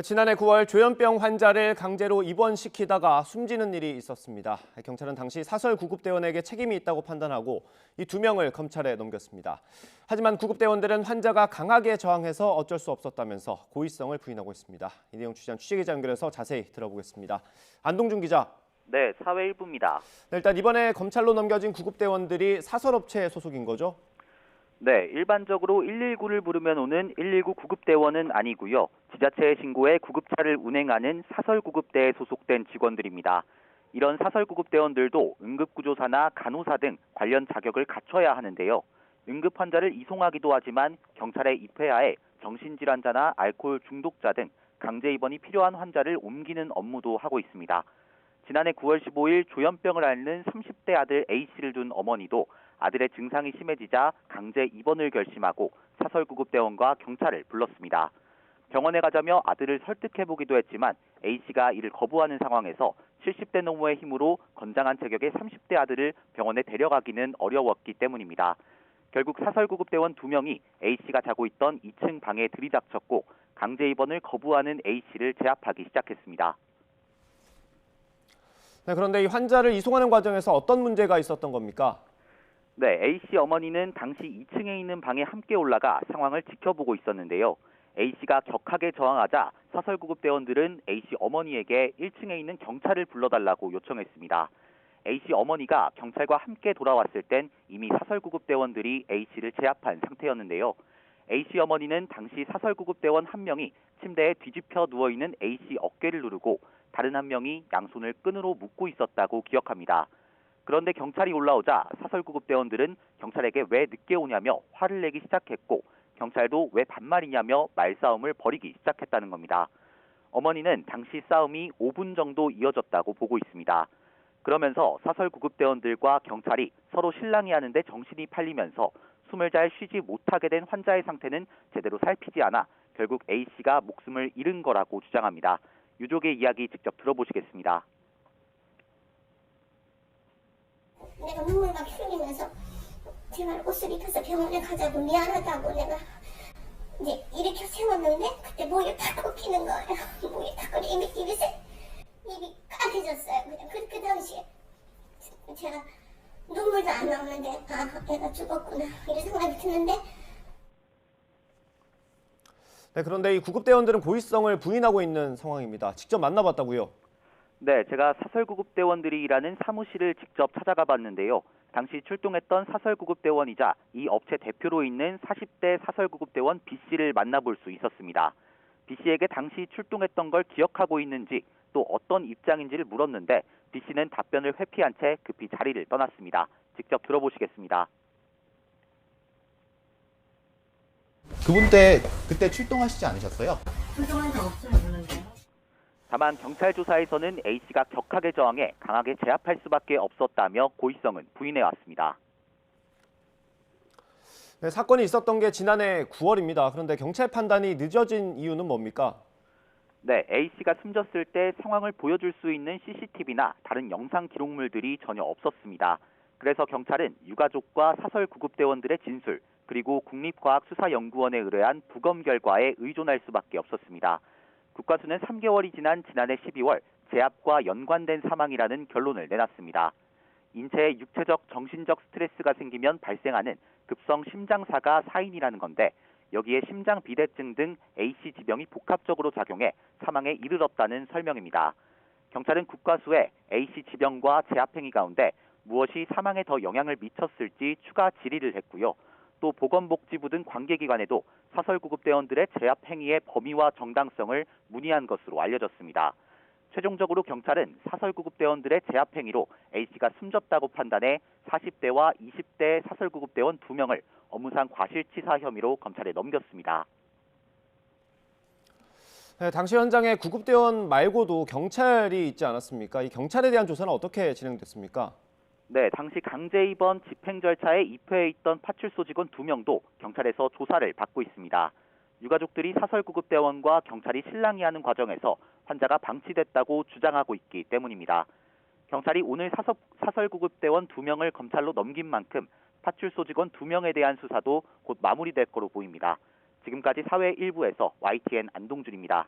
지난해 9월 조현병 환자를 강제로 입원시키다가 숨지는 일이 있었습니다. 경찰은 당시 사설 구급대원에게 책임이 있다고 판단하고 이 2명을 검찰에 넘겼습니다. 하지만 구급대원들은 환자가 강하게 저항해서 어쩔 수 없었다면서 고의성을 부인하고 있습니다. 이 내용 취재한 취재기자 연결해서 자세히 들어보겠습니다. 안동준 기자. 네, 사회 일부입니다. 일단 이번에 검찰로 넘겨진 구급대원들이 사설업체 소속인 거죠? 네, 일반적으로 119를 부르면 오는 119 구급대원은 아니고요. 지자체에 신고해 구급차를 운행하는 사설구급대에 소속된 직원들입니다. 이런 사설구급대원들도 응급구조사나 간호사 등 관련 자격을 갖춰야 하는데요. 응급 환자를 이송하기도 하지만 경찰에 입회하에 정신질환자나 알코올 중독자 등 강제 입원이 필요한 환자를 옮기는 업무도 하고 있습니다. 지난해 9월 15일 조현병을 앓는 30대 아들 A씨를 둔 어머니도 아들의 증상이 심해지자 강제 입원을 결심하고 사설구급대원과 경찰을 불렀습니다. 병원에 가자며 아들을 설득해보기도 했지만 A씨가 이를 거부하는 상황에서 70대 노모의 힘으로 건장한 체격의 30대 아들을 병원에 데려가기는 어려웠기 때문입니다. 결국 사설구급대원 2명이 A씨가 자고 있던 2층 방에 들이닥쳤고 강제 입원을 거부하는 A씨를 제압하기 시작했습니다. 네, 그런데 이 환자를 이송하는 과정에서 어떤 문제가 있었던 겁니까? 네, A씨 어머니는 당시 2층에 있는 방에 함께 올라가 상황을 지켜보고 있었는데요. A씨가 격하게 저항하자 사설구급대원들은 A씨 어머니에게 1층에 있는 경찰을 불러달라고 요청했습니다. A씨 어머니가 경찰과 함께 돌아왔을 땐 이미 사설구급대원들이 A씨를 제압한 상태였는데요. A씨 어머니는 당시 사설구급대원 한 명이 침대에 뒤집혀 누워있는 A씨 어깨를 누르고 다른 한 명이 양손을 끈으로 묶고 있었다고 기억합니다. 그런데 경찰이 올라오자 사설구급대원들은 경찰에게 왜 늦게 오냐며 화를 내기 시작했고 경찰도 왜 반말이냐며 말싸움을 벌이기 시작했다는 겁니다. 어머니는 당시 싸움이 5분 정도 이어졌다고 보고 있습니다. 그러면서 사설구급대원들과 경찰이 서로 실랑이 하는데 정신이 팔리면서 숨을 잘 쉬지 못하게 된 환자의 상태는 제대로 살피지 않아 결국 A씨가 목숨을 잃은 거라고 주장합니다. 유족의 이야기 직접 들어보시겠습니다. 내가 눈물 막 흘리면서 제발 옷을 입혀서 병원에 가자고 미안하다고 내가 이제 일으켜 세웠는데 그때 목이 탁 꺾이는 거예요. 목이 탁 꺾이 입이 까매졌어요. 그냥 그 당시에 제가 눈물도 안 나오는데 아 내가 죽었구나 이런 생각이 드는데. 네, 그런데 이 구급대원들은 고의성을 부인하고 있는 상황입니다. 직접 만나봤다고요? 네, 제가 사설구급대원들이 일하는 사무실을 직접 찾아가 봤는데요. 당시 출동했던 사설구급대원이자 이 업체 대표로 있는 40대 사설구급대원 B씨를 만나볼 수 있었습니다. B씨에게 당시 출동했던 걸 기억하고 있는지 또 어떤 입장인지를 물었는데 B씨는 답변을 회피한 채 급히 자리를 떠났습니다. 직접 들어보시겠습니다. 그분 그때 출동하시지 않으셨어요? 출동한 적 없었는데요. 다만 경찰 조사에서는 A씨가 격하게 저항해 강하게 제압할 수밖에 없었다며 고의성은 부인해왔습니다. 네, 사건이 있었던 게 지난해 9월입니다. 그런데 경찰 판단이 늦어진 이유는 뭡니까? 네, A씨가 숨졌을 때 상황을 보여줄 수 있는 CCTV나 다른 영상 기록물들이 전혀 없었습니다. 그래서 경찰은 유가족과 사설구급대원들의 진술, 그리고 국립과학수사연구원에 의뢰한 부검 결과에 의존할 수밖에 없었습니다. 국과수는 3개월이 지난 지난해 12월 제압과 연관된 사망이라는 결론을 내놨습니다. 인체에 육체적, 정신적 스트레스가 생기면 발생하는 급성 심장사가 사인이라는 건데 여기에 심장 비대증 등 A씨 지병이 복합적으로 작용해 사망에 이르렀다는 설명입니다. 경찰은 국과수에 A씨 지병과 제압 행위 가운데 무엇이 사망에 더 영향을 미쳤을지 추가 질의를 했고요. 또 보건복지부 등 관계기관에도 사설구급대원들의 제압 행위의 범위와 정당성을 문의한 것으로 알려졌습니다. 최종적으로 경찰은 사설구급대원들의 제압 행위로 A씨가 숨졌다고 판단해 40대와 20대 사설구급대원 2명을 업무상 과실치사 혐의로 검찰에 넘겼습니다. 네, 당시 현장에 구급대원 말고도 경찰이 있지 않았습니까? 이 경찰에 대한 조사는 어떻게 진행됐습니까? 네, 당시 강제 입원 집행 절차에 입회해 있던 파출소 직원 2명도 경찰에서 조사를 받고 있습니다. 유가족들이 사설구급대원과 경찰이 실랑이 하는 과정에서 환자가 방치됐다고 주장하고 있기 때문입니다. 경찰이 오늘 사설구급대원 2명을 검찰로 넘긴 만큼 파출소 직원 2명에 대한 수사도 곧 마무리될 거로 보입니다. 지금까지 사회 일부에서 YTN 안동준입니다.